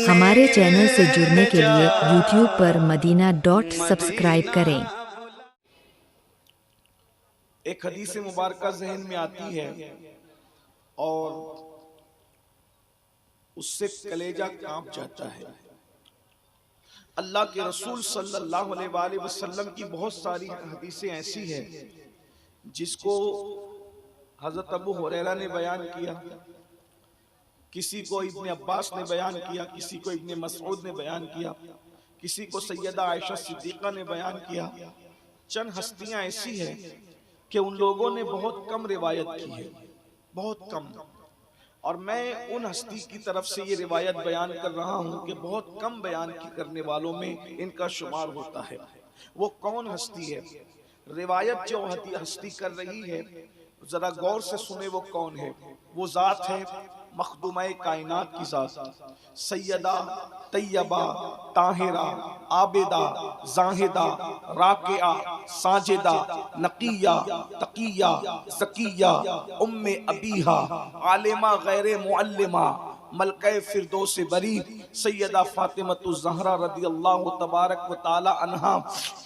हमारे चैनल से जुड़ने के लिए YouTube पर मदीना.सब्सक्राइब करें। एक हदीस मुबारक ज़हन में आती है और उससे कलेजा कांप जाता है। अल्लाह के रसूल सल्लल्लाहु अलैहि वसल्लम की बहुत सारी हदीसें ऐसी हैं जिसको हजरत अबू हुरैरा ने बयान किया, किसी को इब्ने अब्बास ने बयान किया, किसी को इब्ने मसऊद ने बयान किया, किसी को सैयदा आयशा सिद्दीक़ा ने बयान किया। चंद हस्तियां ऐसी हैं कि उन लोगों ने बहुत कम रिवायत की है, बहुत कम। और मैं उन हस्ती की तरफ से ये रिवायत बयान कर रहा हूँ कि बहुत कम बयान की करने वालों में इनका शुमार होता है। वो कौन हस्ती है? रिवायत जो हस्ती कर रही है, जरा गौर से सुने वो कौन है। वो जात है मखदूमा कायनात की जात, सैयदा तैयबा ताहिरा आबिदा जाहिदा राकिया साजिदा नकिया तकिया ज़किया उम्मे अबीहा आलिमा गैर मुअल्लिमा मलके फिरदौस बरी सैयदा फातिमतुज़ ज़हरा रदियल्लाहु तबारक व तआला अन्हा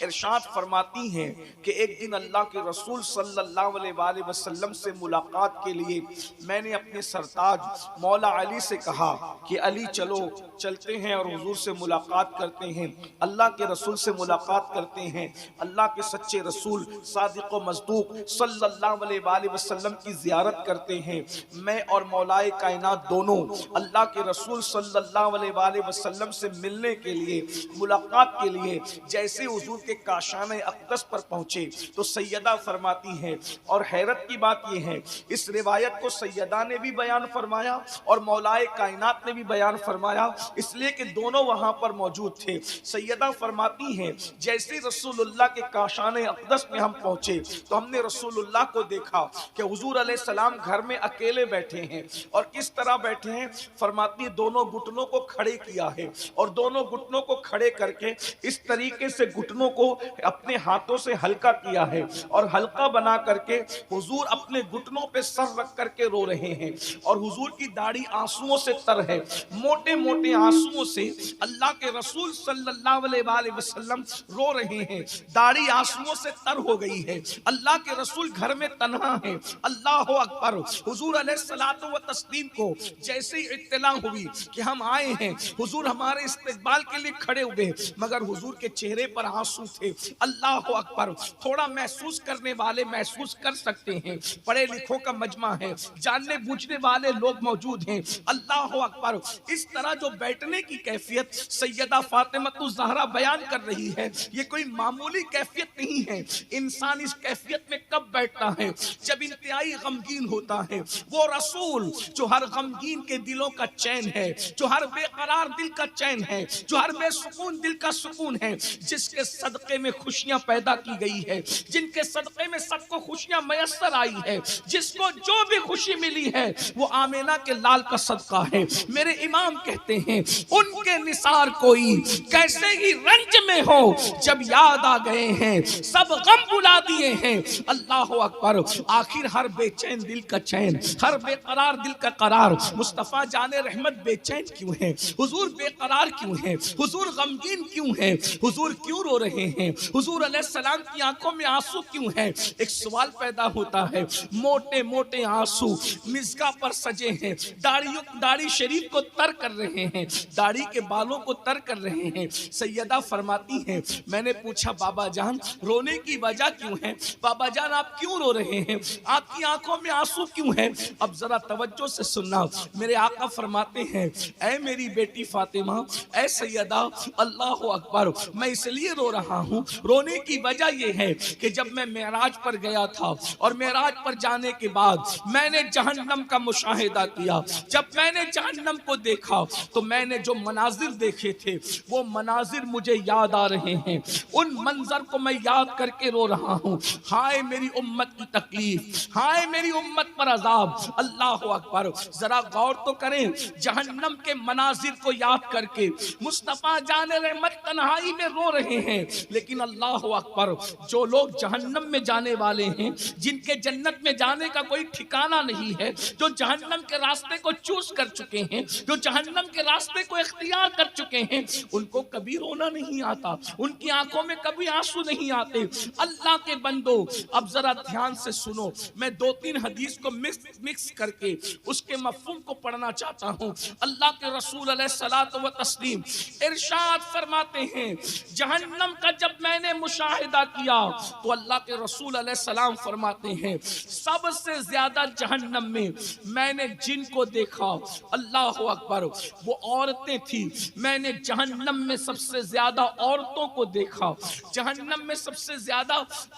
इरशाद फरमाती हैं कि एक दिन अल्लाह के रसूल सल्लल्लाहु अलैहि वसल्लम से मुलाकात के लिए मैंने अपने सरताज मौला अली से कहा कि अली चलो चलते हैं और हुजूर से मुलाकात करते हैं, अल्लाह के रसूल से मुलाकात करते हैं, अल्लाह के सच्चे रसूल सादिक व मज़दूक सल्लल्लाहु अलैहि वसल्लम की ज़ियारत करते हैं। मैं और मौलाए कायनात दोनों अल्लाह के रसूल सल्लल्लाहु अलैहि वसल्लम से मिलने के लिए, मुलाकात के लिए जैसे हुजूर के काशाने अक़दस पर पहुंचे तो सैयदा फरमाती हैं, और हैरत की बात यह है इस रिवायत को सैयदा ने भी बयान फरमाया और मौलाए कायनात ने भी बयान फरमाया, इसलिए कि दोनों वहां पर मौजूद थे। सैयदा फरमाती हैं जैसे रसूलुल्लाह के काशाने अक़दस में हम पहुंचे तो हमने रसूलुल्लाह को देखा कि हुजूर अलैहिस्सलाम घर में अकेले बैठे हैं। और किस तरह बैठे हैं? फरमाती दोनों घुटनों को खड़े किया है और दोनों घुटनों को खड़े करके इस तरीके से घुटनों को अपने हाथों से हल्का किया है और हल्का बना करके हुजूर अपने घुटनों पे सर रख करके रो रहे हैं। और हुजूर की दाढ़ी आंसुओं से तर है, मोटे मोटे आंसुओं से अल्लाह के रसूल सल्लल्लाहु अलैहि वसल्लम रो रहे हैं, दाढ़ी आंसुओं से तर हो गई है। अल्लाह के रसूल घर में तन्हा है। अल्लाह अकबर। हुजूर अलैहिस्सलातु व तस्लीम को जैसे ही इत्तला हुई कि हम आए हैं, हुजूर हमारे इस्तकबाल के लिए खड़े हुए, मगर हुजूर के चेहरे पर आंसू थे। अल्लाह अकबर। थोड़ा महसूस करने वाले महसूस कर सकते हैं, पढ़े लिखों का मजमा है, जानने बूझने वाले लोग मौजूद हैं। अल्लाह अकबर। इस तरह जो बैठने की कैफियत सैयदा फातिमतुज़ ज़हरा बयान कर रही है, ये कोई मामूली कैफियत नहीं है। इंसान इस कैफियत में कब बैठता है? जब इंतहाई गमगीन होता है। वो रसूल जो हर गमगीन के दिलों का चैन है, जो हर बेकरार दिल का चैन है, जो हर बेसुकून दिल का सुकून है, जिसके सदक़े में खुशियां पैदा की गई है, जिनके सदक़े में सबको खुशियां मयस्सर आई है, जिसको जो भी खुशी मिली है वो आमिना के लाल का सदका है। मेरे इमाम कहते हैं उनके निसार कोई कैसे ही रंज में हो, जब याद आ गए हैं सब गम बुला दिए हैं। अल्लाह अकबर। आखिर हर बेचैन दिल का चैन, हर बेकरार दिल का करार। मुस्तफ़ा जाने रहमत बेचैन क्यों है? हुजूर बेकरार क्यों है? हुजूर गमगीन क्यों है? हुजूर क्यों रो रहे हैं? हुजूर अलैहिस्सलाम की आंखों में आंसू क्यों है? एक सवाल पैदा होता है। मोटे मोटे आंसू मिज़का पर सजे हैं, दाढ़ी शरीफ को तर कर रहे हैं, दाढ़ी के बालों को तर कर रहे हैं। सैयदा फरमाती हैं मैंने पूछा बाबा जान रोने की वजह क्यों है? बाबा जान आप क्यों रो रहे हैं? आपकी आंखों में आंसू क्यों है? अब जरा तवज्जो से सुनना। मेरे आका फरमाते हैं ऐ मेरी बेटी फातिमा, ऐ सैयदा, अल्लाह अकबर, मैं इसलिए रो रहा हूँ, रोने की वजह यह है कि जब मैं मेराज पर गया था और मेराज पर जाने के बाद मैंने जहन्नम का मुशाहिदा किया। जब मैंने जहन्नम को देखा तो मैंने जो मनाजिर देखे थे वो मनाजिर मुझे याद आ रहे हैं। उन मंजर को मैं याद करके रो रहा हूँ। हाय मेरी उम्मत की तकलीफ, हाय मेरी उम्मत पर अजाब। अल्लाह अकबर। जरा गौर तो करें जहन्नम के मनाजिर को याद करके। मुस्तफा जाने रहमत तन्हाई में रो रहे हैं, लेकिन अल्लाह अकबर, जो लोग जहन्नम में जाने वाले हैं, जिनके जन्नत में जाने का कोई ठिकाना नहीं है, जो जहन्नम के रास्ते को चूज कर चुके हैं, जो जहन्नम के रास्ते को इख्तियार कर चुके हैं, उनको कभी रोना नहीं आता, उनकी आंखों में कभी आंसू नहीं आते। अल्लाह के बंदो, अब जरा ध्यान से सुनो, मैं 2-3 हदीस को मिक्स करके उसके मफहूम को पढ़ना चाहता हूं। अल्लाह के रसूल अलैहिस्सलातु व तस्लीम इरशाद फरमाते हैं, जहन्नम का जब मैंने मुशाहिदा किया तो अल्लाह के रसूल अलैहिस्सलाम फरमाते हैं, सबसे ज्यादा जहन्नम में मैंने जिनको देखा, अल्लाह अकबर, वो औरतें थी। मैंने जहन्नम में सबसे ज्यादा औरतों को देखा, जहन्नम में सबसे ज्यादा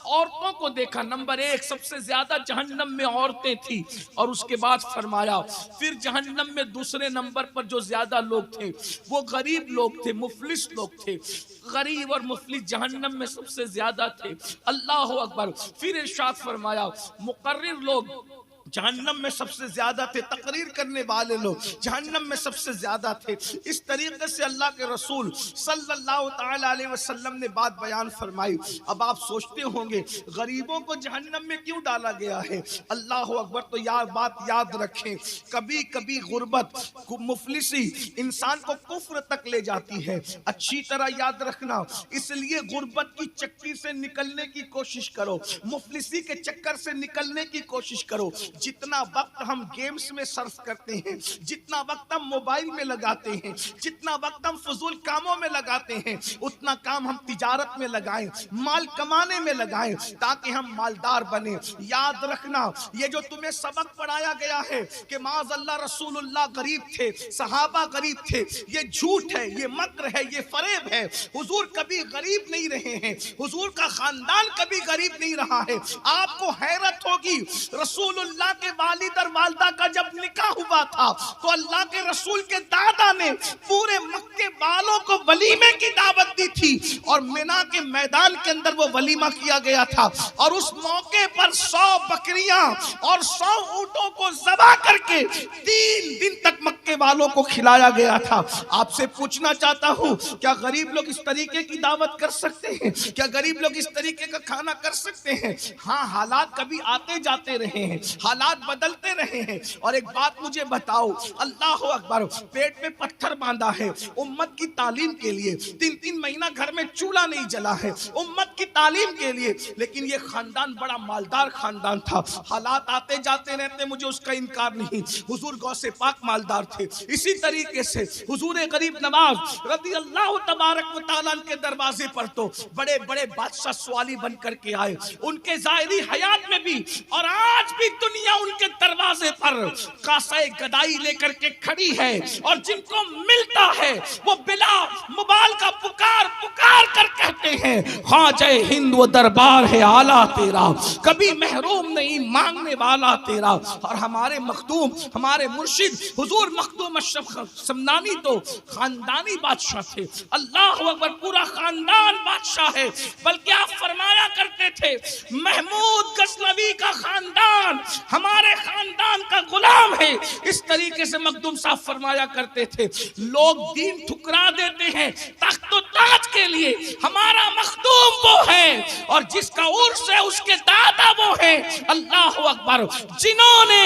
औरतों को देखा। नंबर 1 सबसे ज्यादा जहन्नम में औरतें थी, और उसके बाद फरमाया फिर जहन्नम में दूसरे नंबर पर जो ज्यादा लोग थे वो गरीब लोग थे, मुफलिस लोग थे। गरीब और मुफलिस जहन्नम में सबसे ज्यादा थे। अल्लाह अकबर। फिर इरशाद फरमाया, मुकर्रिर लोग जहन्नम में सबसे ज्यादा थे, तकरीर करने वाले लोग जहन्नम में सबसे ज्यादा थे। इस तरीके से अल्लाह के रसूल सल्लल्लाहु ताला अलैहि वसल्लम ने बात बयान फरमाई। अब आप सोचते होंगे गरीबों को जहन्नम में क्यों डाला गया है? अल्लाह अकबर। तो बात याद रखें, कभी कभी गुर्बत, मुफलिसी इंसान को कुफ्र तक ले जाती है। अच्छी तरह याद रखना, इसलिए गुर्बत की चक्की से निकलने की कोशिश करो, मुफलिसी के चक्कर से निकलने की कोशिश करो। जितना वक्त हम गेम्स में सर्फ करते हैं, जितना वक्त हम मोबाइल में लगाते हैं, जितना वक्त हम फजूल कामों में लगाते हैं, उतना काम हम तिजारत में लगाएं, माल कमाने में लगाएं, ताकि हम मालदार बने। याद रखना, ये जो तुम्हें सबक पढ़ाया गया है कि माज़अल्लाह रसूलुल्लाह गरीब थे, सहाबा गरीब थे, ये झूठ है, ये मक्र है, ये फरेब है। हुजूर कभी गरीब नहीं रहे हैं, हुजूर का खानदान कभी गरीब नहीं रहा है। आपको हैरत होगी, रसूलुल्लाह के वालिद और वालदा का जब निकाह हुआ था तो अल्लाह के रसूल के दादा ने पूरे मक्के वालों को वलीमे की दावत दी थी, और मिना के मैदान के अंदर वो वलीमा किया गया था, और उस मौके पर 100 बकरियां और 100 ऊंटों को ज़बह करके 3 दिन तक मक्के वालों को खिलाया गया था। आपसे पूछना चाहता हूं, क्या गरीब लोग इस तरीके की दावत कर सकते हैं? क्या गरीब लोग इस तरीके का खाना कर सकते हैं? हाँ, हालात कभी आते जाते रहे हैं, हालात बदलते रहे हैं। और एक बात मुझे बताओ, अल्लाह अकबर, पेट में पत्थर बांधा है उम्मत की तालीम के लिए, 3-3 महीना घर में चूल्हा नहीं जला है उम्मत की तालीम के लिए, लेकिन ये खानदान बड़ा मालदार खानदान था। हालात आते जाते रहते, मुझे उसका इनकार नहीं, हुजूर गौसे पाक मालदार थे। इसी तरीके से हुजूर गरीब नवाज रज़ी अल्लाह तबारक व तआला के दरवाजे पर तो बड़े बड़े बादशाह सवाली बन करके आए, उनके ज़ाहिरी हयात में भी, और आज भी दुनिया उनके दरवाजे पर कासाए गदाई लेकर के खड़ी है, और जिनको मिलता है वो बिला मुबाल का पुकार पुकार कर कहते हैं, ख्वाजा हिंद वो दरबार है आला तेरा, कभी महरूम नहीं मांगने वाला तेरा। और हमारे मखदूम, हमारे मुर्शिद हुजूर मखदूम अशरफ समनानी तो खानदानी बादशाह थे। अल्लाह अकबर, पूरा खानदान बादशाह है। बल्कि आप फरमाया करते थे, महमूद गजनवी का खानदान हमारे खानदान का गुलाम है। इस तरीके से मखदूम साहब फरमाया करते थे, लोग दीन ठुकरा देते हैं तख्त व ताज के लिए, हमारा मखदूम वो है, और जिसका उर्स है उसके दादा वो है। अल्लाह अकबर, जिन्होंने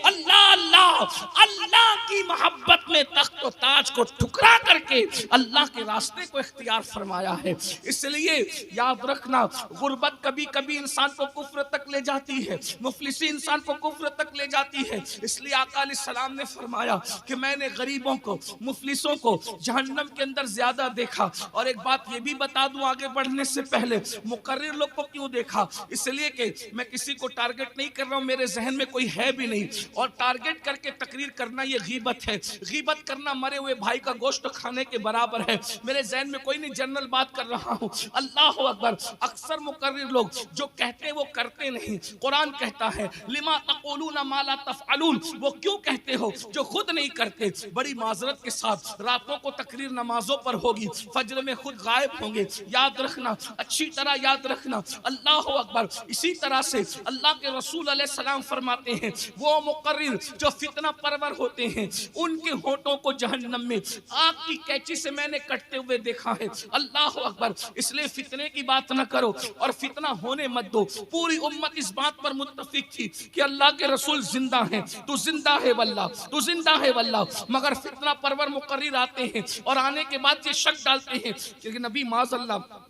अल्लाह अल्लाह अल्लाह की मोहब्बत में तख्त व ताज को ठुकरा करके अल्लाह के रास्ते को इख्तियार फरमाया है। इसलिए याद रखना, गुर्बत कभी कभी इंसान को कुफ्र तक ले जाती है, मुफलिसी इंसान को कुफ्र तक ले जाती है। इसलिए आका अलैहिस्सलाम ने फरमाया कि मैंने गरीबों को, मुफलिसों को जहन्नम के अंदर ज्यादा देखा। और एक बात ये भी बता दूं आगे बढ़ने से पहले, मुकर्रिर लोग को क्यों देखा? इसलिए कि मैं किसी को टारगेट नहीं कर रहा हूं, मेरे जहन में कोई है भी नहीं, और टारगेट करके तकरीर करना ये गीबत है। गीबत करना मरे हुए भाई का गोश्त खाने के बराबर है। मेरे ज़हन में कोई नहीं, जनरल बात कर रहा हूँ। अल्लाह अकबर। अक्सर मुकर्रिर लोग जो कहते हैं वो करते नहीं। कुरान कहता है लिमा तक़ूलूना मा ला तफ़अलून, वो क्यों कहते हो जो खुद नहीं करते। बड़ी माजरत के साथ रातों को तकरीर नमाजों पर होगी, फजर में खुद गायब होंगे, याद रखना, अच्छी तरह याद रखना। अल्लाह अकबर। इसी तरह से अल्लाह के रसूल अलैहिस्सलाम फरमाते हैं वो मुकर्रिर जो फितना परवर होते हैं उनके होठों को जहन्नम में आग की कैंची से मैंने कटते हुए देखा है। अल्लाह अकबर। इसलिए फितने की बात ना करो और फितना होने मत दो। पूरी उम्मत इस बात पर मुत्तफिक थी कि अल्लाह के रसूल जिंदा हैं, तू जिंदा है वल्लाह, तू जिंदा है वल्लाह। मगर फितना परवर मुकर्रिर आते हैं और आने के बाद ये शक डालते हैं कि नबी माज़अल्लाह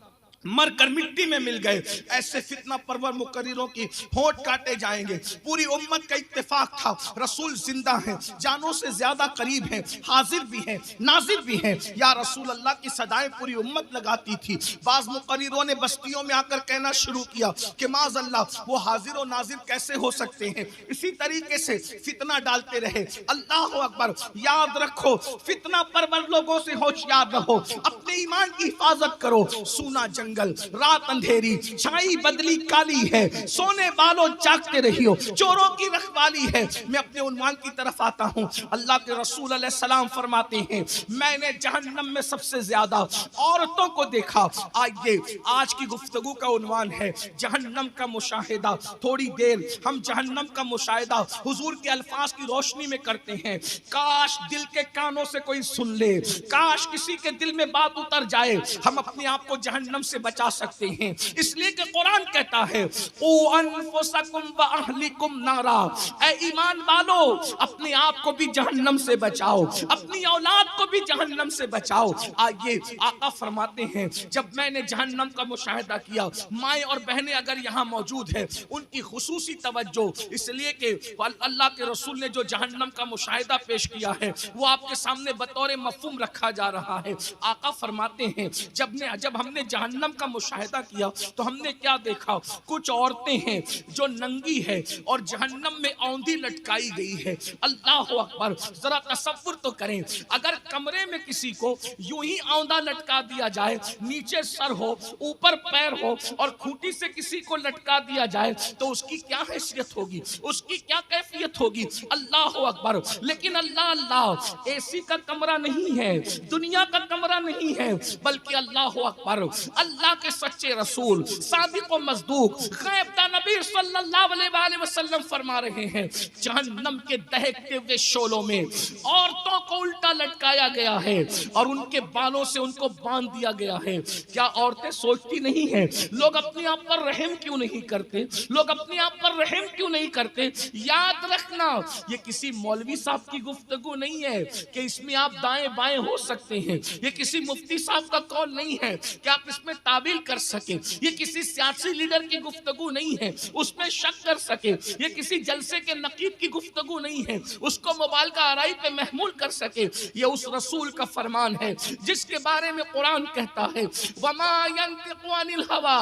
मर कर मिट्टी में मिल गए। ऐसे फितना परवर मुकर्रिरों की होंठ काटे जाएंगे। पूरी उम्मत का इत्तेफाक था रसूल जिंदा हैं, जानों से ज्यादा करीब हैं, हाजिर भी हैं, नाजिर भी हैं। या रसूल अल्लाह की सदाएं पूरी उम्मत लगाती थी। बाज मुकर्रिरों ने बस्तियों में आकर कहना शुरू किया कि माज़अल्लाह वो हाजिर और नाजिर कैसे हो सकते हैं। इसी तरीके से फितना डालते रहे। अल्लाह अकबर। याद रखो, फितना परवर लोगों से होशियार रहो, अपने ईमान की हिफाजत करो। सूना जंगल, रात अंधेरी, छाई बदली काली है, सोने बालों जागते रहियो, चोरों की रखवाली है। मैं अपने उन्वान की तरफ आता हूं। अल्लाह के रसूल अलैहिस्सलाम फरमाते हैं मैंने जहन्नम में सबसे ज्यादा औरतों को देखा। आइए, आज की गुफ्तगू का उन्वान है जहन्नम का मुशाहिदा। थोड़ी देर हम जहन्नम का मुशाहिदा हुजूर के अल्फाज की रोशनी में करते हैं। काश दिल के कानों से कोई सुन ले, काश किसी के दिल में बात उतर जाए, हम अपने आप को जहन्नम से बचा सकते हैं। इसलिए कि कुरान कहता है ओ अनफुसकुम व अहलिकुम नारा, ऐ ईमान वालो अपने आप को भी जहन्नम से बचाओ, अपनी औलाद को भी जहन्नम से बचाओ। आइए, आका फरमाते हैं जब मैंने जहन्नम का मुशाहिदा किया, माएँ और बहनें अगर यहाँ मौजूद है उनकी खुसूसी तवज्जो, इसलिए कि अल्लाह के रसूल ने जो जहन्नम का मुशाहिदा पेश किया है वो आपके सामने बतौर मफ़हूम रखा जा रहा है। आका फरमाते हैं जब हमने जहन्नम का मुशाहिदा किया तो हमने क्या देखा, कुछ औरतें हैं जो नंगी है और जहन्नम में औंधी लटकाई गई है। अल्लाह अकबर। जरा तसव्वुर तो करें, अगर कमरे में किसी को यूं ही औंधा लटका दिया जाए, नीचे सर हो ऊपर पैर हो और खूंटी से किसी को लटका दिया जाए तो उसकी क्या हैसियत होगी, उसकी क्या कैफियत होगी। अल्लाह अकबर। लेकिन अल्लाह अल्लाह एसी का कमरा नहीं है, दुनिया का कमरा नहीं है, बल्कि अल्लाह अकबर अल्लाह के सच्चे रसूल सादिक व मज़दूक ग़ैब नबी सल्लल्लाहु अलैहि वसल्लम फरमा रहे हैं जहन्नम के दहकते हुए शोलों में औरतों को उल्टा लटकाया गया है और उनके बालों से उनको बांध दिया गया है। क्या औरतें सोचती नहीं है लोग अपने आप पर रहम क्यों नहीं करते, लोग अपने आप पर रहम क्यों नहीं करते। याद रखना, ये किसी मौलवी साहब की गुफ्तगू नहीं है कि इसमें आप दाएं बाएं हो सकते हैं, ये किसी मुफ्ती साहब का कौल नहीं है कि आप इसमें ताबील कर सके, ये किसी सियासी लीडर की गुफ्तगू नहीं है उसमें शक कर सके, ये किसी जलसे के नकीब की गुफ्तगू नहीं है उसको मोबाइल का आराई पे महमूल कर सके। ये उस रसूल का फरमान है जिसके बारे में कुरान कहता है वमा यंतिकु अनिल हवा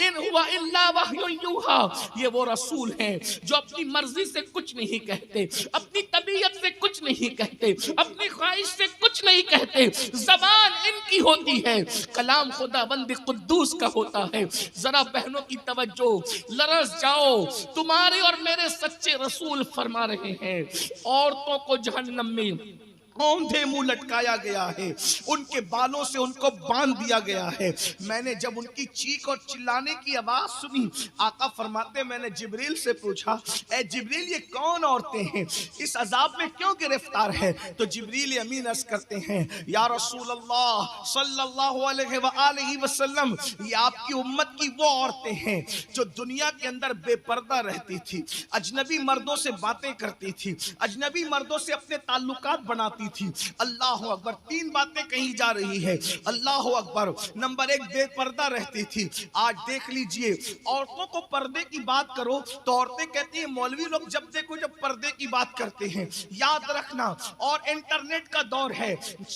इन हुवा इल्ला वह्युन यूहा। ये वो रसूल हैं जो अपनी मर्जी से कुछ नहीं कहते, अपनी तबीयत से कुछ नहीं कहते, अपनी ख्वाहिश से कुछ नहीं कहते, जबान इनकी होती है, कलाम खुदाबंद कुद्दूस का होता है। जरा बहनों की तवज्जो, लरस जाओ, तुम्हारे और मेरे सच्चे रसूल फरमा रहे हैं औरतों को जहन्नम में औंधे मुंह लटकाया गया है, उनके बालों से उनको बांध दिया गया है। मैंने जब उनकी चीख और चिल्लाने की आवाज सुनी, आका फरमाते मैंने जिब्रील से पूछा ए जिब्रील ये कौन औरतें हैं, इस अजाब में क्यों गिरफ्तार है। तो जिब्रील अमीन अर्ज करते हैं या रसूल अल्लाह सल्लल्लाहु अलैहि वसल्लम, ये आपकी उम्मत की वो औरतें हैं जो दुनिया के अंदर बेपर्दा रहती थी, अजनबी मर्दों से बातें करती थी, अजनबी मर्दों से अपने ताल्लुकात बनाती थी। अल्लाह अकबर। तीन बातें कही जा रही है। अल्लाह अकबर। नंबर एक, बेपर्दा रहती थी। आज देख लीजिए, औरतों को पर्दे की बात करो तो औरतें कहती हैं मौलवी लोग जब देखो जब पर्दे की बात करते हैं। याद रखना, और इंटरनेट का दौर है,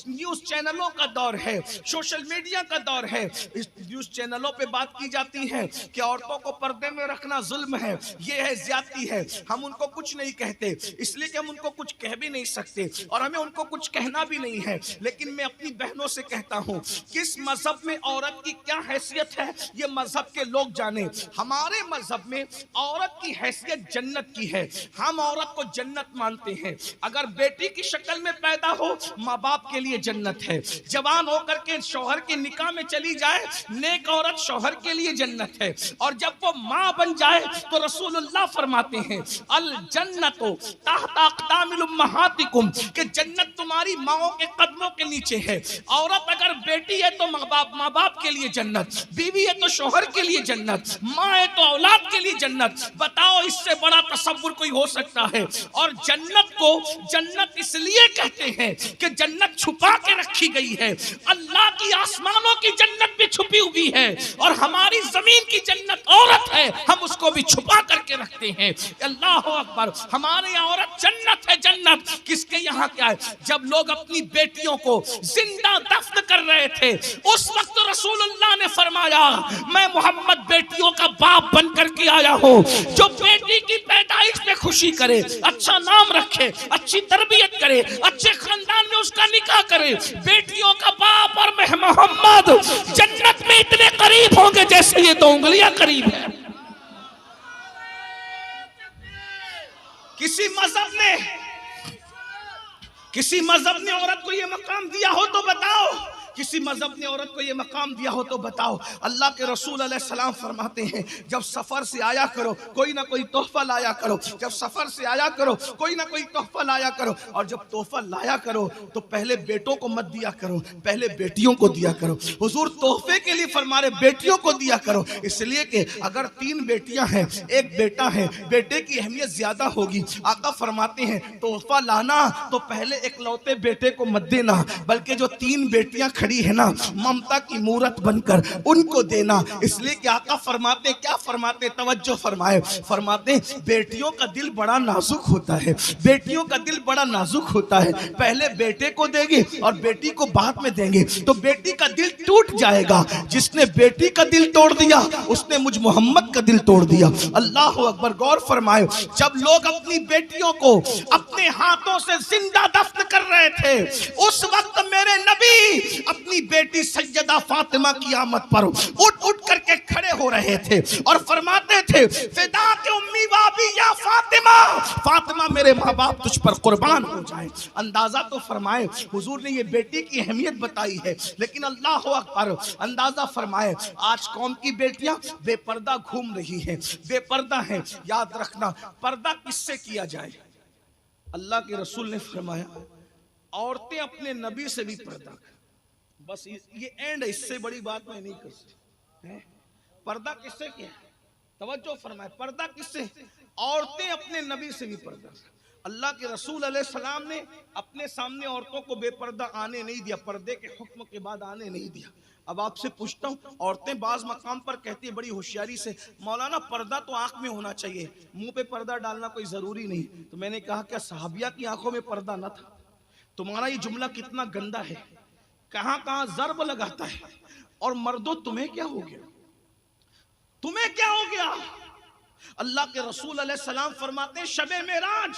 न्यूज चैनलों का दौर है, सोशल मीडिया का दौर है। इस न्यूज चैनलों पे बात की जाती है कि औरतों को पर्दे में रखना जुल्म है, ये है ज्यादती है। हम उनको कुछ नहीं कहते इसलिए कि हम उनको कुछ कह भी नहीं सकते और हमें उनको को कुछ कहना भी नहीं है, लेकिन मैं अपनी बहनों से कहता हूँ किस मजहब में औरत की क्या हैसियत है ये मजहब के लोग जाने। हमारे मजहब में औरत की हैसियत जन्नत की है, हम औरत को जन्नत मानते हैं। अगर बेटी की शक्ल में पैदा हो माँ बाप के लिए जन्नत है, जवान होकर के शौहर के निकाह में चली जाए नेक औरत शौहर के लिए जन्नत है, और जब वो माँ बन जाए तो रसूलुल्लाह फरमाते हैं अल जन्नतो तहता अक़दामिल उम्महातिकुम, कि जन्नत तुम्हारी माओ के कदमों के नीचे है। औरत अगर बेटी है तो माँ बाप के लिए जन्नत, बीवी है तो शौहर के लिए जन्नत, माँ है तो औलाद के लिए जन्नत। बताओ इससे बड़ा तसव्वुर कोई हो सकता है? और जन्नत को जन्नत इसलिए कहते हैं कि जन्नत छुपा के रखी गई है। अल्लाह की आसमानों की जन्नत भी छुपी हुई है और हमारी जमीन की जन्नत औरत है, हम उसको भी छुपा करके रखते हैं। अल्लाह अकबर, हमारे यहाँ औरत जन्नत है, जन्नत। किसके यहाँ क्या है? जब लोग अपनी बेटियों को जिंदा दफन कर रहे थे उस वक्त रसूलुल्लाह ने फरमाया मैं मोहम्मद बेटियों का बाप बन करके आया हूँ, जो बेटी की पैदाइश पे खुशी करे, अच्छा नाम रखे, अच्छी तरबियत करे, अच्छे खानदान में उसका निकाह करे। बेटियों का बाप और मैं मोहम्मद जन्नत में इतने करीब होंगे जैसे ये दो उंगलियां करीब है। किसी मजहब ने औरत को ये मकाम दिया हो तो बताओ, किसी मजहब ने औरत को ये मकाम दिया हो तो बताओ। अल्लाह के रसूल अलैहिस्सलाम फरमाते हैं जब सफर से आया करो कोई ना कोई तोहफा लाया करो, जब सफर से आया करो कोई ना कोई तोहफा लाया करो, और जब तोहफा लाया करो तो पहले बेटों को मत दिया करो, पहले बेटियों को दिया करो। हुजूर तोहफे के लिए फरमाए बेटियों को दिया करो, इसलिए कि अगर 3 बेटियां हैं एक बेटा है, बेटे की अहमियत ज्यादा होगी। आका फरमाते हैं तोहफा लाना तो पहले इकलौते बेटे को मत देना, बल्कि जो 3 बेटियां खड़ी है ना ममता की मूरत बनकर उनको देना। इसलिए कि आका फरमाते क्या फरमाते, तवज्जो फरमाए, फरमाते बेटियों का दिल बड़ा नाजुक होता है, बेटियों का दिल बड़ा नाजुक होता है। पहले बेटे को देंगे और बेटी को बाद में देंगे तो बेटी का दिल टूट जाएगा। जिसने बेटी का दिल तोड़ दिया उसने मुझ मोहम्मद का दिल तोड़ दिया। अल्लाह अकबर। गौर फरमाए जब लोग अपनी बेटियों को अपने हाथों से जिंदा दफन कर रहे थे उस वक्त मेरे नबी अपनी बेटी सैयदा फातिमा की आमद पर उठ उठ करके खड़े हो रहे थे और फरमाते थे फिदा के उम्मी वाबी या फातिमा, फातिमा मेरे माँ बाप तुझ पर कुर्बान हो जाए। अंदाजा तो फरमाए हुजूर ने ये बेटी की अहमियत बताई है, लेकिन अल्लाह अकबर अंदाजा फरमाए आज कौम की बेटियां बेपर्दा घूम रही हैं, बेपर्दा हैं। याद रखना पर्दा किससे किया जाए? अल्लाह के रसूल ने फरमाया औरतें अपने नबी से भी पर्दा। बस ये एंड है, इससे बड़ी बात मैं नहीं कर सकती। पर्दा किससे किया? तवज्जो फरमाए पर्दा किससे? औरतें अपने नबी से भी पर्दा। अल्लाह के रसूल अलैहिस्सलाम ने अपने सामने औरतों को बेपर्दा आने नहीं दिया, पर्दे के हुक्म के बाद आने नहीं दिया। अब आपसे पूछता हूँ औरतें बाज मकाम पर कहती है बड़ी होशियारी से मौलाना पर्दा तो आंख में होना चाहिए, मुंह पे पर्दा डालना कोई जरूरी नहीं। तो मैंने कहा क्या सहाबिया की आंखों में पर्दा न था? तुम्हारा ये जुमला कितना गंदा है, कहां कहां जर्ब लगाता है। और मर्दों तुम्हें क्या हो गया, तुम्हें क्या हो गया? अल्लाह के रसूल अलैहिस्सलाम फरमाते हैं शबे मेराज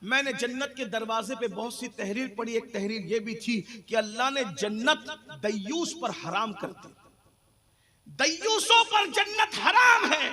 मैंने जन्नत के दरवाजे पे बहुत सी तहरीर पढ़ी, एक तहरीर ये भी थी कि अल्लाह ने जन्नत दय्यूस पर हराम कर दी, दय्यूसों पर जन्नत हराम है।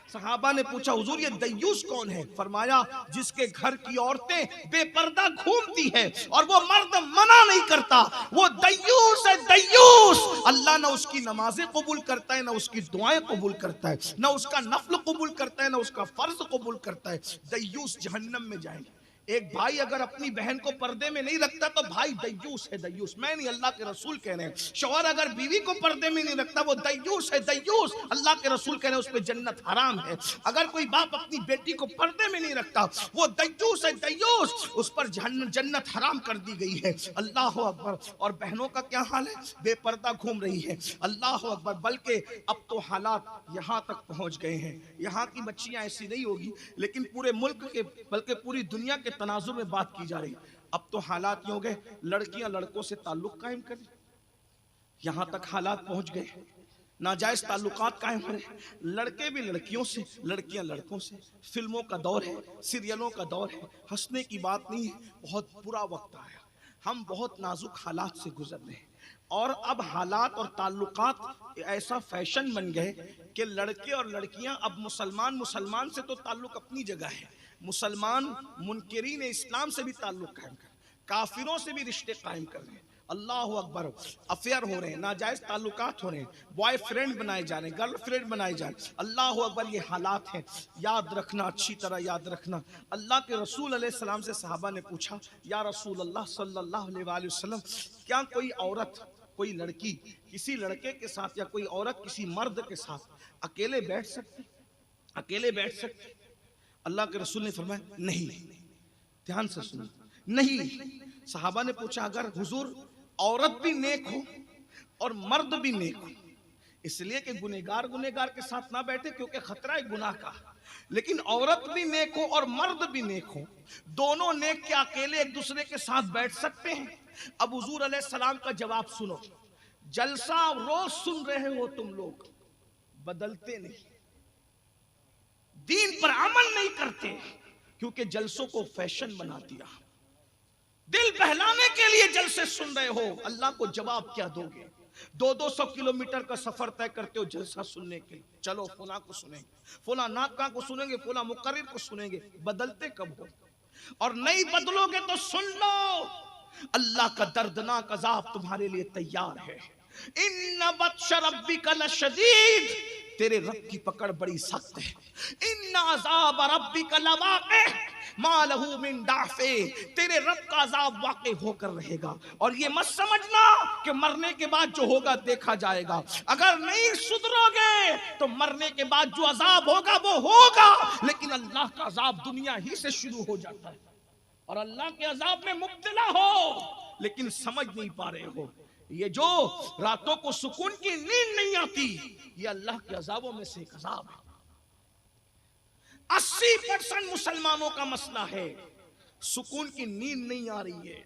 सहाबा ने पूछा हुजूर ये दय्यूस कौन है? फरमाया जिसके घर की औरतें बेपर्दा घूमती है और वो मर्द मना नहीं करता, वो दय्यूस है, दय्यूस। अल्लाह ना उसकी नमाजें कबूल करता है, ना उसकी दुआएं कबूल करता है, ना उसका नफल कबूल करता है, ना उसका फर्ज कबूल करता है। दय्यूस जहन्नम में जाएंगे। एक भाई अगर अपनी बहन को पर्दे में नहीं रखता तो भाई दय्यूस है, दय्यूस। मैं नहीं, अल्लाह के रसूल कह रहे हैं। शौहर अगर बीवी को पर्दे में नहीं रखता वो दय्यूस है, दय्यूस। अल्लाह के रसूल कह रहे हैं उस पर जन्नत हराम है। अगर कोई बाप अपनी बेटी को पर्दे में नहीं रखता वो दय्यूस है, दय्यूस। उस पर जन्नत हराम कर दी गई है। अल्लाह अकबर। और बहनों का क्या हाल है? बेपर्दा घूम रही है। अल्लाह अकबर। बल्कि अब तो हालात यहाँ तक पहुँच गए हैं, यहाँ की बच्चियाँ ऐसी नहीं होगी लेकिन पूरे मुल्क के बल्कि पूरी दुनिया के तनाजुर में बात की जा रही। अब तो हालात ये हो गए लड़कियां लड़कों से ताल्लुक कायम करें, यहां तक हालात पहुंच गए। नाजायज ताल्लुकात कायम करें, लड़के भी लड़कियों से, लड़कियां लड़कों से। फिल्मों का दौर है, सीरियलों का दौर है, हंसने की बात नहीं है। बहुत बुरा वक्त आया, हम बहुत नाजुक हालात से गुजर रहे हैं और अब हालात और ताल्लुकात ऐसा फैशन बन गए कि लड़के और लड़कियां अब मुसलमान से तो ताल्लुक अपनी जगह है, मुसलमान मुनकिरीन इस्लाम से भी ताल्लुक कायम कर, काफिरों से भी रिश्ते कायम कर रहे हैं। अल्लाह अकबर, अफेयर हो रहे हैं, नाजायज ताल्लुकात हो रहे हैं, बॉयफ्रेंड बनाए जा रहे हैं, गर्लफ्रेंड बनाए जा रहे हैं। अल्लाह अकबर, ये हालात हैं। याद रखना, अच्छी तरह याद रखना। अल्लाह के रसूल अलैहिस्सलाम से सहाबा ने पूछा, या रसूल अल्लाह सल्लल्लाहु अलैहि वसल्लम, क्या कोई औरत, कोई लड़की किसी लड़के के साथ या कोई औरत किसी मर्द के साथ अकेले बैठ सकती, अकेले बैठ सकती? अल्लाह के रसूल ने फरमाया नहीं। ध्यान से सुनो, नहीं। सहाबा ने पूछा, अगर हुजूर औरत भी नेक हो और मर्द भी नेक हो, इसलिए कि गुनहगार के साथ ना बैठे क्योंकि खतरा है गुनाह का, लेकिन औरत भी नेक हो और मर्द भी नेक हो, दोनों नेक के अकेले एक दूसरे के साथ बैठ सकते हैं? अब हुजूर अलैहिस्सलाम का जवाब सुनो। जलसा रोज सुन रहे हो तुम लोग, बदलते नहीं, दीन पर अमल नहीं करते, क्योंकि जलसों को फैशन बना दिया। दिल बहलाने के लिए जलसे सुन रहे हो, अल्लाह को जवाब क्या दोगे? 200 किलोमीटर का सफर तय करते हो जलसा सुनने के, चलो फुला को सुनेंगे, फुला नाका को सुनेंगे, फुला मुकर्रिर को सुनेंगे, बदलते कब हो? और नहीं बदलोगे तो सुन लो, अल्लाह का दर्दनाक अजाब तुम्हारे लिए तैयार है। इन्ना बत्श रब्बिका लशदीद, तेरे रब की पकड़ बड़ी सख्त है। इन्ना अज़ाब रब्बिका लवाक़ि मा लहू मिन दाफ़े, तेरे रब का अजाब वाक़ई होकर रहेगा। और ये मत समझना कि मरने के बाद जो होगा देखा जाएगा, अगर नहीं सुधरोगे तो मरने के बाद जो अजाब होगा वो होगा, लेकिन अल्लाह का अजाब दुनिया ही से शुरू हो जाता है। और अल्लाह के अजाब में मुब्तला हो लेकिन समझ नहीं पा रहे हो। ये जो रातों को सुकून की नींद नहीं आती, ये अल्लाह के अजाबों में से एक अजाब है। 80% मुसलमानों का मसला है, सुकून की नींद नहीं आ रही है,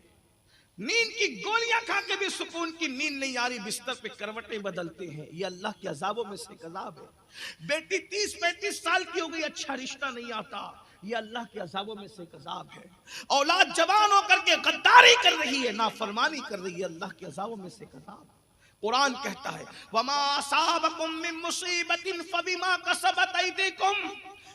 नींद की गोलियां खा के भी सुकून की नींद नहीं आ रही, बिस्तर पे करवटें बदलते हैं। ये अल्लाह के अजाबों में से एक अजाब है। बेटी 30-35 साल की हो गई, अच्छा रिश्ता नहीं आता, ये अल्लाह के अजाबों में से एक अजाब है। औलाद जवान होकर के गद्दारी कर रही है, नाफरमानी कर रही है, अल्लाह के अजाबों में से एक अजाब। कुरान कहता है, वमा असाबकुम मिन मुसीबतिन फबिमा कसबत ऐदीकुम,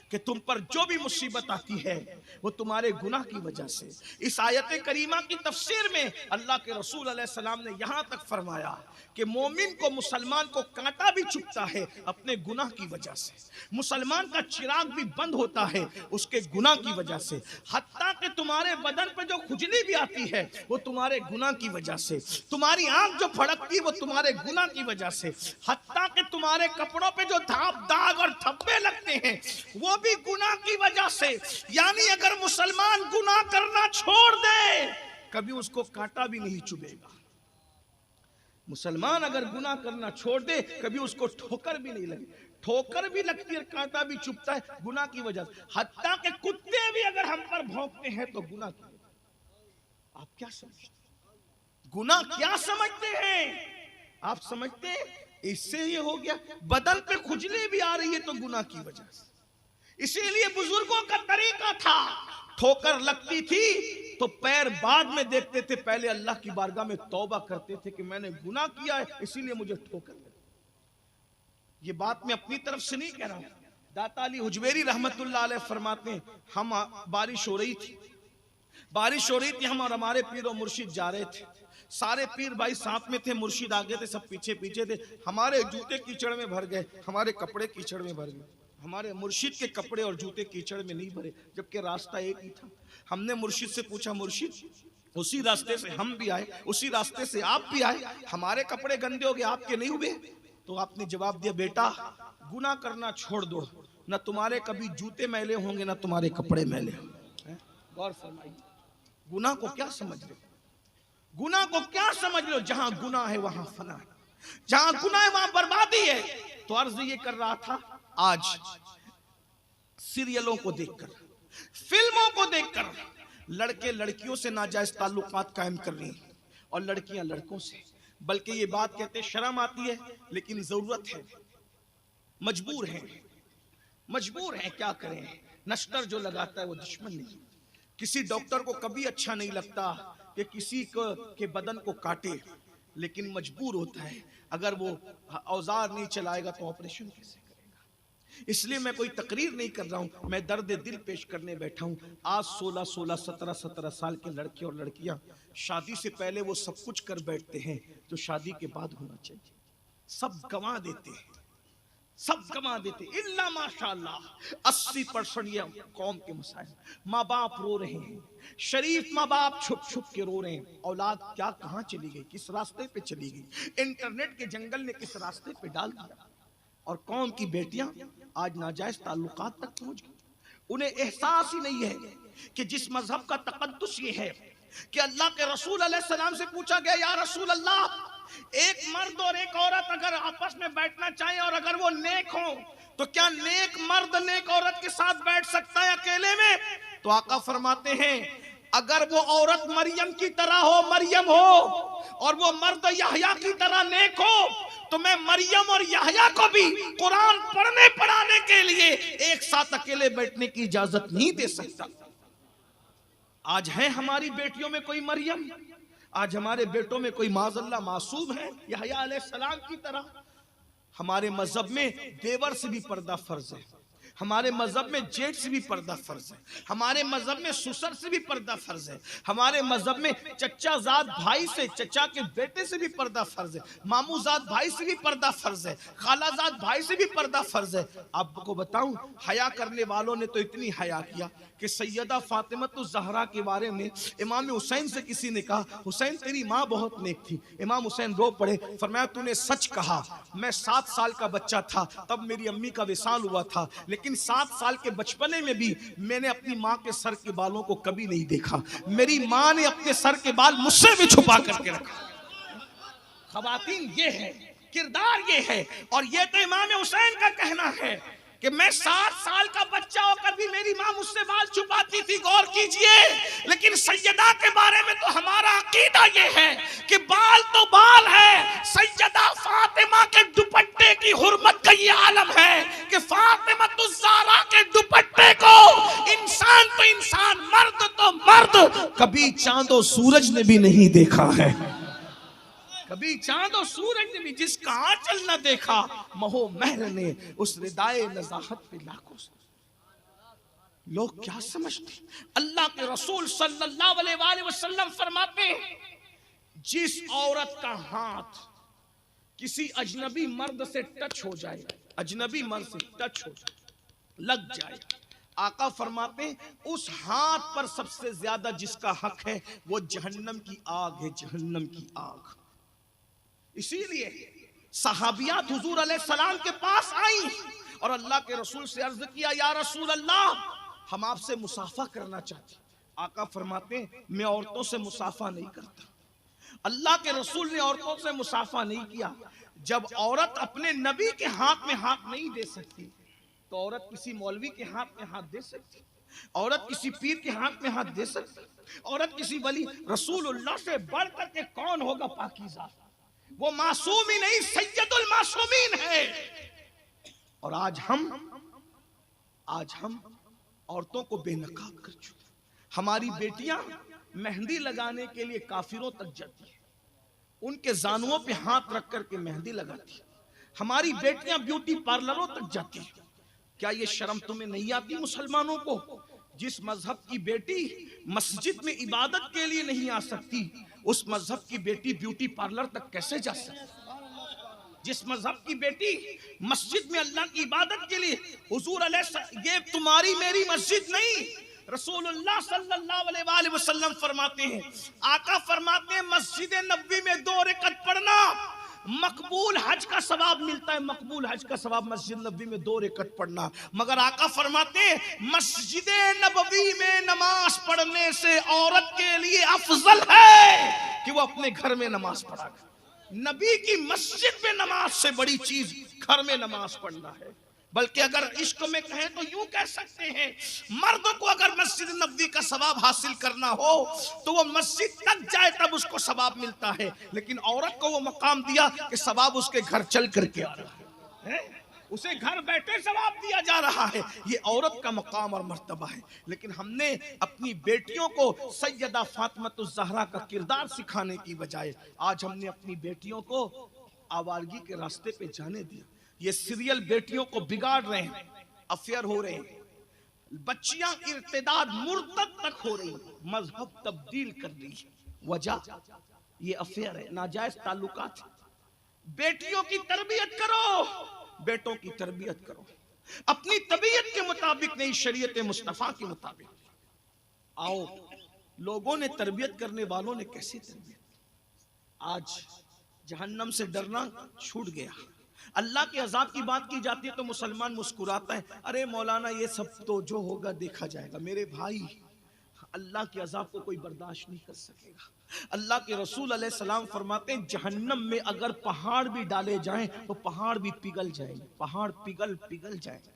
कि तुम पर जो भी मुसीबत आती है वो तुम्हारे गुनाह की वजह से। इस आयत करीमा की तफसीर में अल्लाह के रसूल अलैहिस्सलाम ने यहाँ तक फरमाया कि मोमिन को, मुसलमान को कांटा भी चुभता है अपने गुनाह की वजह से, मुसलमान का चिराग भी बंद होता है उसके गुनाह की वजह से, हत्ता कि तुम्हारे बदन पे जो खुजली भी आती है वो तुम्हारे गुनाह की वजह से, तुम्हारी आंख जो फड़कती है वो तुम्हारे गुनाह की वजह से, हत्ता कि तुम्हारे कपड़ों पे जो दाग और धब्बे लगते हैं वो भी गुनाह की वजह से। यानी अगर मुसलमान गुनाह करना छोड़ दे कभी उसको कांटा भी नहीं चुभेगा। मुसलमान अगर गुनाह करना छोड़ दे कभी उसको ठोकर भी नहीं लगे, ठोकर भी लगती है, कांटा भी चुभता है गुनाह की वजह से। हत्ता के कुत्ते भी अगर हम पर भौंकते हैं तो गुनाह की वजह। आप क्या समझते, गुनाह क्या समझते हैं? आप समझते हैं इससे ये हो गया, बदन पे खुजली भी आ रही है तो गुनाह की वजह से। इसीलिए बुजुर्गों का तरीका था, ठोकर लगती थी तो पैर बाद में देखते थे, पहले अल्लाह की बारगाह में तौबा करते थे कि मैंने गुनाह किया है इसीलिए मुझे ठोकर लगी। ये बात मैं अपनी तरफ से नहीं कह रहा हूं, दाता अली हुजवेरी रहमतुल्लाह अलैह फरमाते हैं, हम बारिश हो रही थी, हम और हमारे पीर और मुर्शिद जा रहे थे, सारे पीर भाई साथ में थे, मुर्शिद आगे थे, सब पीछे पीछे थे। हमारे जूते कीचड़ में भर गए, हमारे कपड़े कीचड़ में भर गए, हमारे मुर्शिद के कपड़े और जूते कीचड़ में नहीं भरे, जबकि रास्ता एक ही था। हमने मुर्शिद से पूछा, मुर्शिद उसी रास्ते से हम भी आए, उसी रास्ते से आप भी आए, हमारे कपड़े गंदे हो गए आपके नहीं हुए? तो आपने जवाब दिया, बेटा गुनाह करना छोड़ दो, ना तुम्हारे कभी जूते मैले होंगे ना तुम्हारे कपड़े मैले होंगे। गौर फरमाइए, गुनाह को क्या समझ रहे हो? गुनाह को क्या समझ लो? जहां गुनाह है वहां फना है, जहां गुनाह है वहां बर्बादी है। तो अर्ज ये कर रहा था, आज सीरियलों को देखकर, फिल्मों को देखकर लड़के लड़कियों से नाजायज ताल्लुकात कायम कर रही हैं और लड़कियां लड़कों से। बल्कि ये बात कहते शर्म आती है लेकिन जरूरत है, मजबूर हैं, क्या करें। नश्तर जो लगाता है वो दुश्मन नहीं। किसी डॉक्टर को कभी अच्छा नहीं लगता कि किसी के बदन को काटे, लेकिन मजबूर होता है, अगर वो औजार नहीं चलाएगा तो ऑपरेशन कैसे करेगा। इसलिए मैं कोई तकरीर नहीं कर रहा हूं, मैं दर्द दिल पेश करने बैठा हूं। आज 16, 17 साल के लड़के और लड़कियां शादी से पहले वो सब कुछ कर बैठते हैं जो शादी के बाद होना चाहिए। सब गंवा देते हैं, सब गंवा देते, इल्ला माशाअल्लाह 80% ये कौम के मसाइल। माँ बाप रो रहे हैं, शरीफ माँ बाप छुप छुप के रो रहे हैं, औलाद क्या कहाँ चली गई, किस रास्ते पे चली गई, इंटरनेट के जंगल ने किस रास्ते पे डाल दिया। और कौम की बेटियां आज नाजायज ताल्लुकात तक पहुंच गई। उन्हें एहसास ही नहीं है कि जिस मजहब का तकद्दुस ये है कि अल्लाह के रसूल अलैहिस्सलाम से पूछा गया, या रसूल अल्लाह, एक मर्द और एक औरत अगर आपस में बैठना चाहे और अगर वो नेक हो तो क्या नेक मर्द नेक औरत के साथ बैठ सकता है अकेले में? तो आका फरमाते हैं, अगर वो औरत मरियम की तरह हो, मरियम हो, और वो मर्द यहया की तरह नेक हो, तो मैं मरियम और यहया को भी कुरान पढ़ने पढ़ाने के लिए एक साथ अकेले बैठने की इजाजत नहीं दे सकता। आज है हमारी बेटियों में कोई मरियम, आज हमारे बेटों में कोई माज़अल्लाह मासूम है यहया अलैहिस्सलाम की तरह। हमारे मजहब में देवर से भी पर्दा फर्ज है, हमारे मजहब में जेठ से भी पर्दा फर्ज है, हमारे मजहब में ससुर से भी पर्दा फर्ज है, हमारे मजहब में चचाजाद भाई से, चचा के बेटे से भी पर्दा फर्ज है, मामूजाद भाई से भी पर्दा फर्ज है, खालाजाद भाई से भी पर्दा फर्ज है। आपको बताऊं, हया करने वालों ने तो इतनी हया किया कि सैयदा फातिमा ज़हरा के बारे में इमाम हुसैन से किसी ने कहा, हुसैन तेरी माँ बहुत नेक थी। इमाम हुसैन रो पड़े, फरमाया तूने सच कहा, मैं 7 साल का बच्चा था तब मेरी अम्मी का विसाल हुआ था, लेकिन 7 साल के बचपने में भी मैंने अपनी माँ के सर के बालों को कभी नहीं देखा। मेरी माँ ने अपने सर के बाल मुझसे भी छुपा करके रखा। खवातीन ये है, किरदार ये है। और ये तो इमाम हुसैन का कहना है कि मैं 7 साल का बच्चा होकर भी मेरी माँ मुझसे बाल छुपाती थी। गौर कीजिए, लेकिन सैयदा के बारे में तो हमारा अकीदा ये है कि बाल तो बाल है। सैयदा फातिमा के दुपट्टे की हुर्मत का ये आलम है कि फातिमा तो ज़हरा के दुपट्टे को इंसान तो इंसान, मर्द तो मर्द कभी चांदो सूरज ने भी नहीं देखा है, कभी चांद और सूरज ने भी जिसका आंचल न देखा, महो महर ने उस रिदाए नज़ाहत पे लाखों। लोग क्या समझते, अल्लाह के रसूल सल्लल्लाहु अलैहि वसल्लम फरमाते हैं, जिस औरत का हाथ किसी अजनबी मर्द से टच हो जाए, अजनबी मर्द से टच हो जाए, लग जाए, आका फरमाते हैं उस हाथ पर सबसे ज्यादा जिसका हक है वो जहन्नम की आग है, जहन्नम की आग। इसीलिए सहाबियात हुजूर अलैहिस्सलाम के पास आई और अल्लाह के रसूल से अर्ज किया, या रसूल अल्लाह, हम आपसे मुसाफा करना चाहते। आका फरमाते हैं मैं औरतों से मुसाफा नहीं करता। अल्लाह के रसूल ने औरतों से मुसाफा नहीं किया। जब औरत अपने नबी के हाथ में हाथ नहीं दे सकती तो औरत किसी मौलवी के हाथ में हाथ दे सकती, औरत किसी पीर के हाथ में हाथ दे सकती, औरत किसी वली रसूलुल्लाह से बढ़ करके कौन होगा पाकीज़ा, वो मासूम ही नहीं सैयदुल मासूमीन है। और आज हम औरतों को बेनकाब कर चुके। हमारी बेटियां मेहंदी लगाने के लिए काफिरों तक जाती है, उनके जानुओं पे हाथ रख करके मेहंदी लगाती है। हमारी बेटियां ब्यूटी पार्लरों तक जाती है। क्या ये शर्म तुम्हें नहीं आती मुसलमानों को? जिस मजहब की बेटी मस्जिद में इबादत के लिए नहीं आ सकती, उस मजहब की बेटी ब्यूटी पार्लर तक कैसे जा सकती? जिस मजहब की बेटी मस्जिद में अल्लाह की इबादत के लिए, हुजूर अलैहि, ये तुम्हारी मेरी मस्जिद नहीं, रसूलुल्लाह सल्लल्लाहु अलैहि वसल्लम फरमाते हैं, आका फरमाते हैं मस्जिद नबवी में 2 रकात पढ़ना मकबूल हज का सवाब मिलता है। मकबूल हज का सवाब मस्जिद नबवी में 2 रकात पढ़ना। मगर आका फरमाते हैं मस्जिद नबवी में नमाज पढ़ने से औरत के लिए अफजल है कि वो अपने घर में नमाज पढ़ा। नबी की मस्जिद में नमाज से बड़ी चीज घर में नमाज पढ़ना है। बल्कि अगर इश्क में कहें तो यूं कह सकते हैं, मर्द को अगर मस्जिद नबवी का सवाब हासिल करना हो तो वो मस्जिद तक जाए तब उसको सवाब मिलता है, लेकिन औरत को वो मकाम दिया कि सवाब उसके घर चल करके आ रहा है। उसे घर बैठे जवाब दिया जा रहा है। ये औरत का मकाम और मर्तबा है। लेकिन हमने अपनी बेटियों को सैयदा फातिमातुज़ ज़हरा का किरदार सिखाने की बजाय आज हमने अपनी बेटियों को आवारगी के रास्ते पे जाने दिया। ये सीरियल बेटियों को बिगाड़ रहे हैं, अफेयर हो रहे हैं, बच्चियां इर्तिदाद मुर्तद तक हो रही, मजहब तब्दील कर रही है। वजह ये अफेयर है, नाजायज ताल्लुकात। बेटियों की तरबियत करो, बेटों की तरबियत करो, अपनी तबीयत के मुताबिक नहीं, शरीयत मुस्तफा के मुताबिक। आओ, लोगों ने तरबियत करने वालों ने कैसी तरबियत, आज जहन्नम से डरना छूट गया। अल्लाह के अजाब की बात की जाती है तो मुसलमान मुस्कुराता है, अरे मौलाना ये सब तो जो होगा देखा जाएगा। मेरे भाई, अल्लाह के अजाब को कोई बर्दाश्त नहीं कर सकेगा। अल्लाह के रसूल अलैहिस्सलाम फरमाते हैं जहन्नम में अगर पहाड़ भी डाले जाएं तो पहाड़ भी पिघल जाएंगे, पहाड़ पिघल जाएंगे,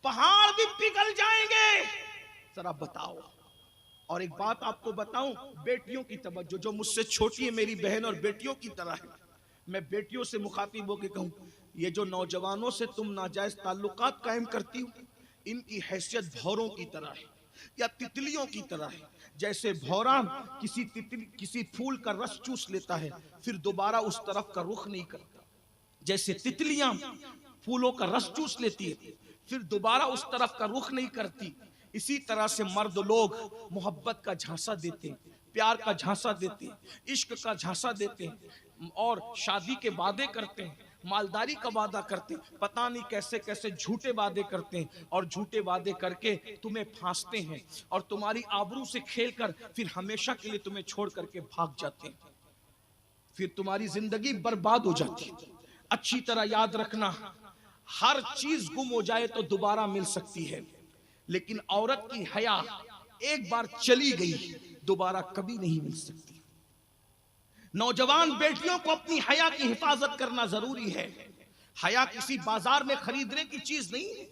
पहाड़ भी पिघल जाएंगे। जरा बताओ। और एक बात आपको बताऊं, बेटियों की तवज्जो, जो मुझसे छोटी है मेरी बहन और बेटियों की तरह है, मैं बेटियों से मुखातिब होकर कहूं, ये जो नौजवानों से तुम नाजायज ताल्लुकात कायम करती हो, इनकी हैसियत भौरों की तरह है या तितलियों की तरह है। जैसे भौरा किसी फूल का रस चूस लेता है फिर दोबारा उस तरफ का रुख नहीं करता, जैसे तितलियां फूलों का रस चूस लेती है फिर दोबारा उस तरफ का रुख नहीं करती, इसी तरह से मर्द लोग मोहब्बत का झांसा देते हैं, प्यार का झांसा देते हैं, इश्क का झांसा देते हैं और शादी के वादे करते हैं, मालदारी का वादा करते हैं, पता नहीं कैसे कैसे झूठे वादे करते हैं और झूठे वादे करके तुम्हें फांसते हैं और तुम्हारी आबरू से खेलकर फिर हमेशा के लिए तुम्हें छोड़ करके भाग जाते हैं, फिर तुम्हारी जिंदगी बर्बाद हो जाती है। अच्छी तरह याद रखना, हर चीज गुम हो जाए तो दोबारा मिल सकती है, लेकिन औरत की हया एक बार चली गई दोबारा कभी नहीं मिल सकती। नौजवान बेटियों को अपनी हया की हिफाजत करना जरूरी है। हया किसी बाजार में खरीदने की चीज नहीं है,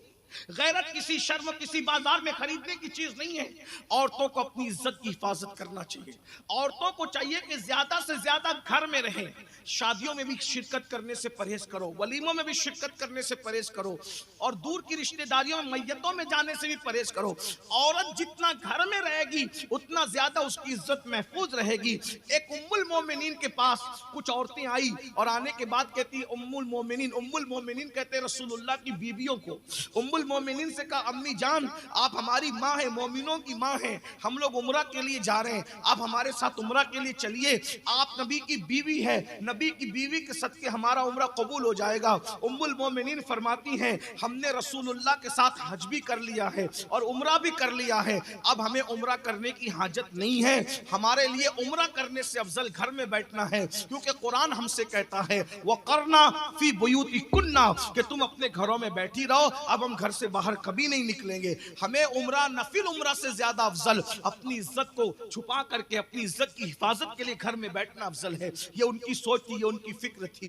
गैरत किसी शर्म किसी बाजार में खरीदने की चीज नहीं है। औरतों को अपनी इज्जत की हिफाजत करना चाहिए। औरतों को चाहिए कि ज्यादा से ज्यादा घर में रहें, शादियों में भी शिरकत करने से परहेज करो, वलीमों में भी शिरकत करने से परहेज करो और दूर की रिश्तेदारियों में मैयतों में जाने से भी परहेज करो। औरत जितना घर में रहेगी उतना ज्यादा उसकी इज्जत महफूज रहेगी। एक उम्मुल मोमिनीन के पास कुछ औरतें आई और आने के बाद कहती उम्मुल मोमिनीन कहते रसूलुल्लाह की बीवियों को, उम्मुल मोमिनीन से कहा अम्मी जान आप हमारी माँ है, मोमिनों की माँ है, हम लोग उम्रा के लिए जा रहे हैं, आप हमारे साथ उम्रा के लिए चलिए, आप नबी की बीवी है, नबी की बीवी के सदके हमारा उम्रा कबूल हो जाएगा। उम्मुल मोमिनीन फरमाती हैं हमने रसूलुल्लाह के साथ हज भी कर लिया है और उम्रा भी कर लिया है, अब हमें उम्रा करने की हाजत नहीं है, हमारे लिए उम्रा करने से अफजल घर में बैठना है, क्योंकि कुरान हमसे कहता है वो करना फी बुयूतिकुन्ना कि तुम अपने घरों में बैठी रहो, अब हम घर से बाहर कभी नहीं निकलेंगे। हमें उम्रा नफिल उम्रा से ज्यादा अफजल अपनी इज्जत को छुपा करके अपनी इज्जत की हिफाजत के लिए घर में बैठना अफजल है। ये उनकी सोच थी, ये उनकी फिक्र थी।